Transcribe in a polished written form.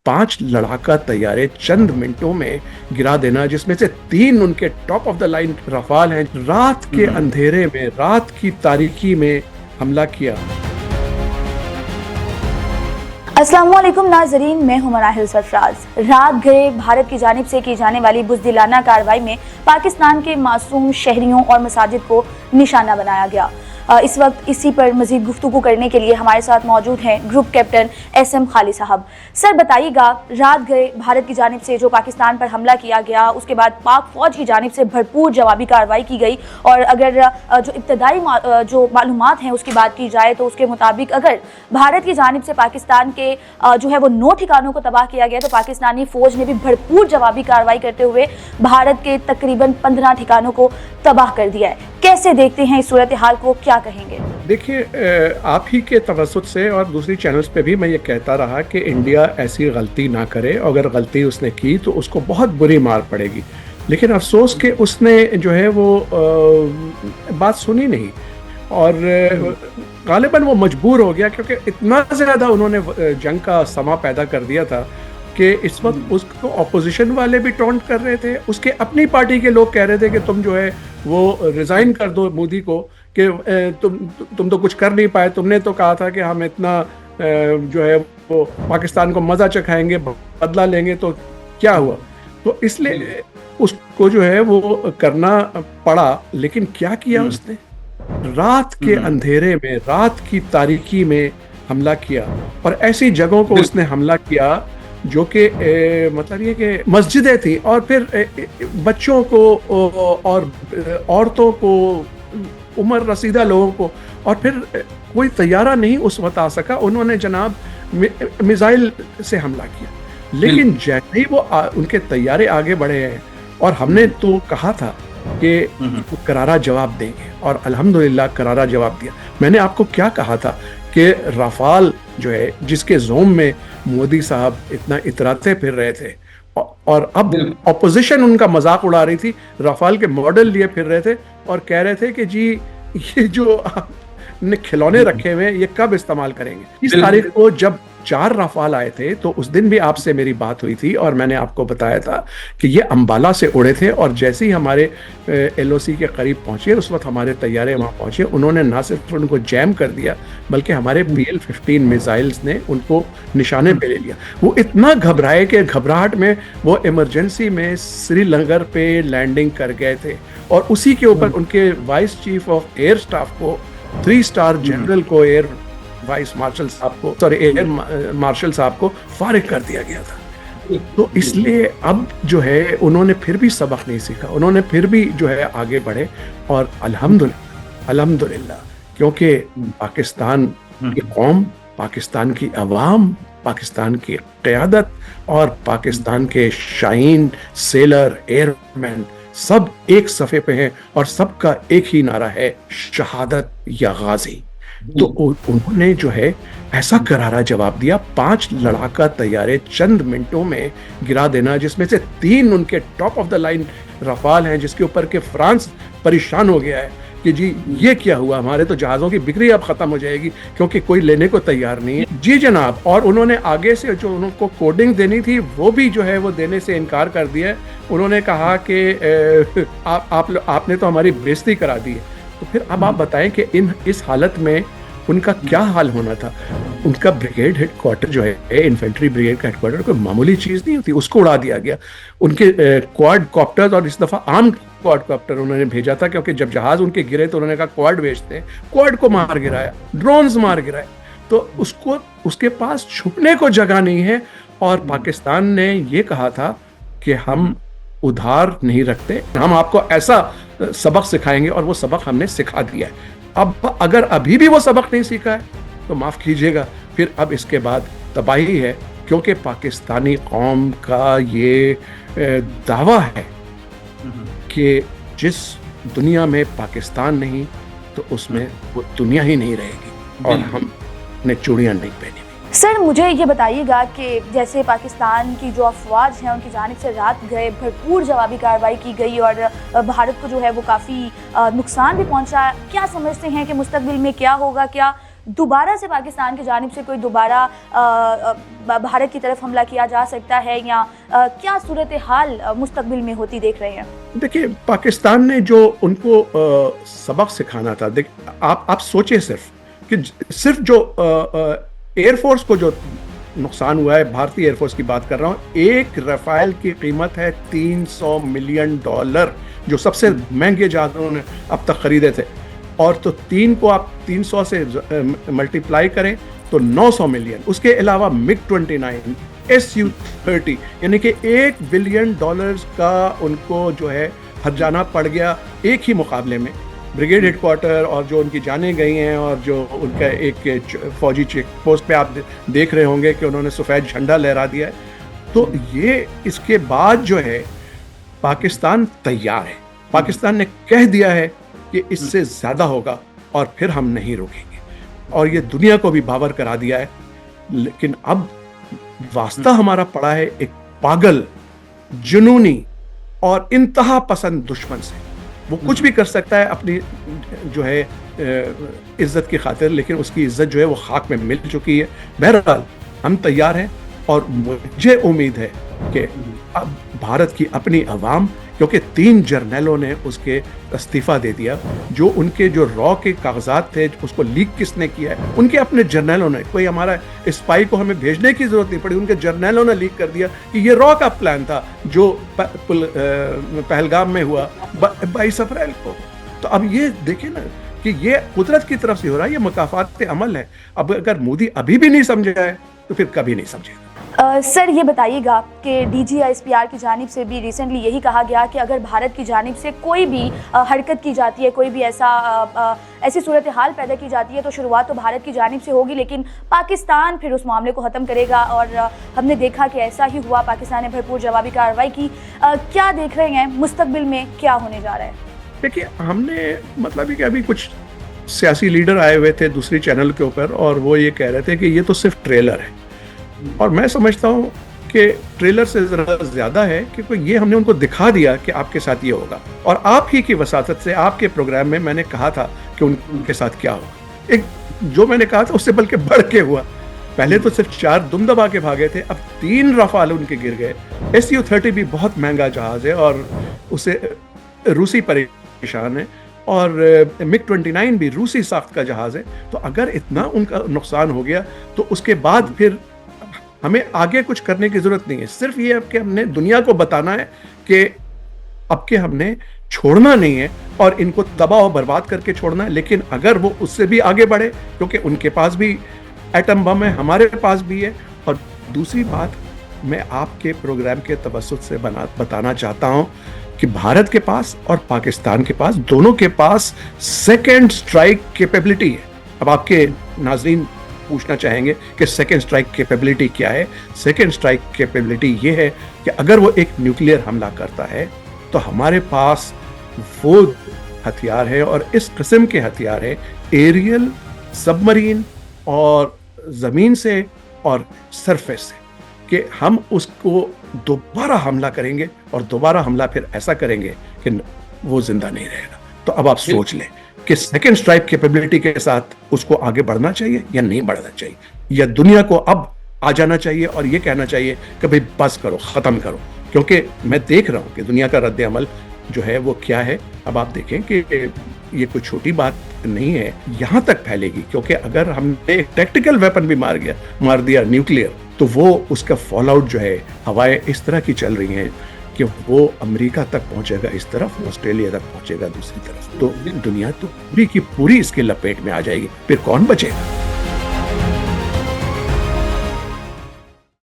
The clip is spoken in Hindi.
5 लड़ाका तैयारे चंद मिनटों में गिरा देना, जिसमें से 3 उनके top of the line Rafale हैं। रात के अंधेरे में, रात की तारीकी में हमला किया। अस्सलाम वालेकुम नाजरीन, मैं हूं मराहिल सरफराज। रात गए भारत की जानिब से की जाने वाली बुज़दिलाना कार्रवाई में पाकिस्तान के मासूम शहरियों और मसाजिद को निशाना बनाया गया। इस वक्त इसी पर मज़ीद गुफ्तगू करने के लिए हमारे साथ मौजूद हैं ग्रुप कैप्टन SM खाली साहब। सर बताइएगा, रात गए भारत की जानिब से जो पाकिस्तान पर हमला किया गया, उसके बाद पाक फ़ौज की जानिब से भरपूर जवाबी कार्रवाई की गई, और अगर जो इब्तदाई जो मालूमात हैं उसकी बात की जाए तो उसके मुताबिक अगर भारत की जानिब से पाकिस्तान के जो है वो 9 ठिकानों को तबाह किया गया, तो पाकिस्तानी फ़ौज ने भी भरपूर जवाबी कार्रवाई करते हुए भारत के तकरीबन 15 ठिकानों को तबाह कर दिया है। कैसे देखते हैं इस सूरत हाल को, क्या कहेंगे? देखिए, आप ही के तवज्जुद से और दूसरी चैनल्स पे भी मैं ये कहता रहा कि इंडिया ऐसी गलती ना करे, अगर गलती उसने की तो उसको बहुत बुरी मार पड़ेगी। लेकिन अफसोस कि उसने जो है वो बात सुनी नहीं, और गालिबन वो मजबूर हो गया, क्योंकि इतना ज़्यादा उन्होंने जंग का समा पैदा कर दिया था कि इस वक्त उसको अपोजिशन वाले भी टॉन्ट कर रहे थे, उसके अपनी पार्टी के लोग कह रहे थे कि तुम जो है वो रिज़ाइन कर दो मोदी को, कि तुम तो कुछ कर नहीं पाए, तुमने तो कहा था कि हम इतना जो है वो पाकिस्तान को मज़ा चखाएंगे, बदला लेंगे, तो क्या हुआ। तो इसलिए उसको जो है वो करना पड़ा। लेकिन क्या किया उसने? रात के अंधेरे में, रात की तारीकी में हमला किया, और ऐसी जगहों को उसने हमला किया जो कि मतलब ये कि मस्जिदें थी, और फिर बच्चों को और औरतों को, उम्र रसीदा लोगों को, और फिर कोई तैयारा नहीं उस वक्त आ सका। उन्होंने जनाब मिसाइल से हमला किया। लेकिन जैसे ही वो उनके तैयारे आगे बढ़े हैं, और हमने तो कहा था कि करारा जवाब देंगे, और अल्हम्दुलिल्लाह करारा जवाब दिया। मैंने आपको क्या कहा था कि रफाल जो है, जिसके जोम में मोदी साहब इतना इतराते फिर रहे थे, और अब ऑपोजिशन उनका मजाक उड़ा रही थी, रफाल के मॉडल लिए फिर रहे थे और कह रहे थे कि जी ये जो ने खिलौने रखे हुए हैं ये कब इस्तेमाल करेंगे। इस तारीख को जब 4 रफाल आए थे तो उस दिन भी आपसे मेरी बात हुई थी, और मैंने आपको बताया था कि ये अंबाला से उड़े थे, और जैसे ही हमारे LOC के करीब पहुंचे, उस वक्त हमारे तैयारे वहां पहुंचे, उन्होंने ना सिर्फ उनको जैम कर दिया, बल्कि हमारे BL-15 मिसाइल्स ने उनको निशाने पे ले लिया। वो इतना घबराए कि घबराहट में वो इमरजेंसी में श्रीनगर पे लैंडिंग कर गए थे, और उसी के ऊपर उनके vice chief of air staff को, 3 स्टार जनरल को, एयर वाइस मार्शल साहब को, सॉरी एयर मार्शल साहब को फारिग कर दिया गया था। तो इसलिए अब जो है उन्होंने फिर भी सबक नहीं सीखा, उन्होंने फिर भी जो है आगे बढ़े, और अल्हम्दुलिल्लाह, क्योंकि पाकिस्तान की कौम, पाकिस्तान की अवाम, पाकिस्तान की क़यादत और पाकिस्तान के शाहीन, सेलर, एयरमैन सब एक सफ़े पे हैं, और सबका एक ही नारा है, शहादत या गाजी। तो उन्होंने जो है ऐसा करारा जवाब दिया। 5 लड़ाका तैयारे चंद मिनटों में गिरा देना, जिसमें से 3 उनके top of the line Rafale हैं, जिसके ऊपर के फ्रांस परेशान हो गया है कि जी ये क्या हुआ, हमारे तो जहाज़ों की बिक्री अब ख़त्म हो जाएगी, क्योंकि कोई लेने को तैयार नहीं है। जी जनाब। और उन्होंने आगे से जो उनको कोडिंग देनी थी वो भी जो है वो देने से इनकार कर दिया। उन्होंने कहा कि आपने तो हमारी बेइज्जती करा दी है। तो फिर अब आप बताएं कि इस हालत में उनका क्या हाल होना था। उनका ब्रिगेड हेडक्वार्टर जो है, इन्फेंट्री ब्रिगेड का हेडक्वार्टर, कोई मामूली चीज़ नहीं होती, उसको उड़ा दिया गया। उनके क्वाड कॉप्टर्स, और इस दफ़ा आर्म्ड क्वाड कॉप्टर उन्होंने भेजा था, क्योंकि जब जहाज़ उनके गिरे तो उन्होंने कहा क्वाड भेजते हैं, क्वाड को मार गिराया, ड्रोन्स मार गिराए। तो उसके पास छुपने को जगह नहीं है। और पाकिस्तान ने ये कहा था कि हम उधार नहीं रखते, हम आपको ऐसा सबक सिखाएंगे, और वो सबक हमने सिखा दिया है। अब अगर अभी भी वो सबक नहीं सीखा है तो माफ़ कीजिएगा, फिर अब इसके बाद तबाही है, क्योंकि पाकिस्तानी कौम का ये दावा है कि जिस दुनिया में पाकिस्तान नहीं तो उसमें वो दुनिया ही नहीं रहेगी, और हमने चूड़ियाँ नहीं पहनी। सर मुझे ये बताइएगा कि जैसे पाकिस्तान की जो अफवाज हैं उनकी जानिब से रात गए भरपूर जवाबी कार्रवाई की गई, और भारत को जो है वो काफ़ी नुकसान भी पहुंचा। क्या समझते हैं कि मुस्तकबिल में क्या होगा? क्या दोबारा से पाकिस्तान की जानिब से कोई दोबारा भारत की तरफ हमला किया जा सकता है, या क्या सूरत हाल मुस्तकबिल में होती देख रहे हैं? देखिए, पाकिस्तान ने जो उनको सबक सिखाना था, आप सोचिए सिर्फ कि सिर्फ जो एयरफोर्स को जो नुकसान हुआ है, भारतीय एयरफोर्स की बात कर रहा हूँ, एक राफेल की कीमत है $300 मिलियन, जो सबसे महंगे जहाज उन्होंने अब तक खरीदे थे। और तो 3 को आप 300 से मल्टीप्लाई करें तो 900 मिलियन। उसके अलावा MiG-29, Su-30, यानी कि $1 बिलियन का उनको जो है हर्जाना पड़ गया एक ही मुकाबले में। ब्रिगेड हेडक्वार्टर और जो उनकी जानें गई हैं, और जो उनका एक फौजी चेक पोस्ट पे आप देख रहे होंगे कि उन्होंने सफ़ेद झंडा लहरा दिया है। तो ये इसके बाद जो है पाकिस्तान तैयार है, पाकिस्तान ने कह दिया है कि इससे ज़्यादा होगा और फिर हम नहीं रोकेंगे, और ये दुनिया को भी बावर करा दिया है। लेकिन अब वास्ता हमारा पड़ा है एक पागल, जुनूनी और इंतहा पसंद दुश्मन से। वो कुछ भी कर सकता है अपनी जो है इज्जत की खातिर, लेकिन उसकी इज्जत जो है वो खाक में मिल चुकी है। बहरहाल हम तैयार हैं, और मुझे उम्मीद है कि अब भारत की अपनी अवाम, क्योंकि 3 जर्नलों ने उसके इस्तीफ़ा दे दिया, जो उनके जो रॉ के कागजात थे उसको लीक किसने किया है, उनके अपने जर्नलों ने। कोई हमारा स्पाई को हमें भेजने की ज़रूरत नहीं पड़ी, उनके जर्नलों ने लीक कर दिया कि ये रॉ का प्लान था जो पहलगाम में हुआ 22 अप्रैल को। तो अब ये देखें ना कि ये कुदरत की तरफ से हो रहा है, ये मुकाफात अमल है। अब अगर मोदी अभी भी नहीं समझा है तो फिर कभी नहीं समझेगा। सर, ये बताइएगा कि DGISPR की जानिब से भी रिसेंटली यही कहा गया कि अगर भारत की जानिब से कोई भी हरकत की जाती है, कोई भी ऐसी सूरत हाल पैदा की जाती है, तो शुरुआत तो भारत की जानिब से होगी, लेकिन पाकिस्तान फिर उस मामले को ख़त्म करेगा। और हमने देखा कि ऐसा ही हुआ, पाकिस्तान ने भरपूर जवाबी कार्रवाई की। क्या देख रहे हैं मुस्तकबिल में क्या होने जा रहा है? देखिए, हमने मतलब कि अभी कुछ सियासी लीडर आए हुए थे दूसरी चैनल के ऊपर, और वो ये कह रहे थे कि ये तो सिर्फ ट्रेलर है। और मैं समझता हूँ कि ट्रेलर से ज़रा ज़्यादा है, क्योंकि ये हमने उनको दिखा दिया कि आपके साथ ये होगा, और आप ही की वसातत से आपके प्रोग्राम में मैंने कहा था कि उनके साथ क्या होगा। एक जो मैंने कहा था उससे बल्कि बढ़ के हुआ। पहले तो सिर्फ 4 दुम दबा के भागे थे, अब 3 रफाल उनके गिर गए। Su-30 भी बहुत महंगा जहाज़ है और उसे रूसी परेशान है, और MiG-29 भी रूसी साख्त का जहाज़ है। तो अगर इतना उनका नुकसान हो गया तो उसके बाद फिर हमें आगे कुछ करने की ज़रूरत नहीं है। सिर्फ ये कि हमने दुनिया को बताना है कि अब के हमने छोड़ना नहीं है और इनको तबाह और बर्बाद करके छोड़ना है। लेकिन अगर वो उससे भी आगे बढ़े, क्योंकि उनके पास भी एटम बम है, हमारे पास भी है। और दूसरी बात, मैं आपके प्रोग्राम के तवज्जुह से बताना चाहता हूं कि भारत के पास और पाकिस्तान के पास, दोनों के पास सेकेंड स्ट्राइक कैपेबिलिटी है। अब आपके नाजरीन पूछना चाहेंगे कि सेकेंड स्ट्राइक कैपेबिलिटी क्या है। सेकेंड स्ट्राइक कैपेबिलिटी ये है कि अगर वो एक न्यूक्लियर हमला करता है तो हमारे पास वो हथियार है, और इस किस्म के हथियार है एरियल, सबमरीन और ज़मीन से और सरफेस से, कि हम उसको दोबारा हमला करेंगे, और दोबारा हमला फिर ऐसा करेंगे कि वो जिंदा नहीं रहेगा। तो अब आप सोच लें कि सेकेंड स्ट्राइक कैपेबिलिटी के साथ उसको आगे बढ़ना चाहिए या नहीं बढ़ना चाहिए, या दुनिया को अब आ जाना चाहिए और ये कहना चाहिए कि भाई बस करो, ख़त्म करो। क्योंकि मैं देख रहा हूँ कि दुनिया का रद्द अमल जो है वो क्या है। अब आप देखें कि ये कोई छोटी बात नहीं है, यहाँ तक फैलेगी। क्योंकि अगर हमने एक टैक्टिकल वेपन भी मार दिया न्यूक्लियर, तो वो उसका फॉल आउट जो है, हवाएं इस तरह की चल रही हैं कि वो अमेरिका तक पहुंचेगा इस तरफ, ऑस्ट्रेलिया तक पहुंचेगा दूसरी तरफ। तो दुनिया तो पूरी की पूरी इसके लपेट में आ जाएगी, फिर कौन बचेगा?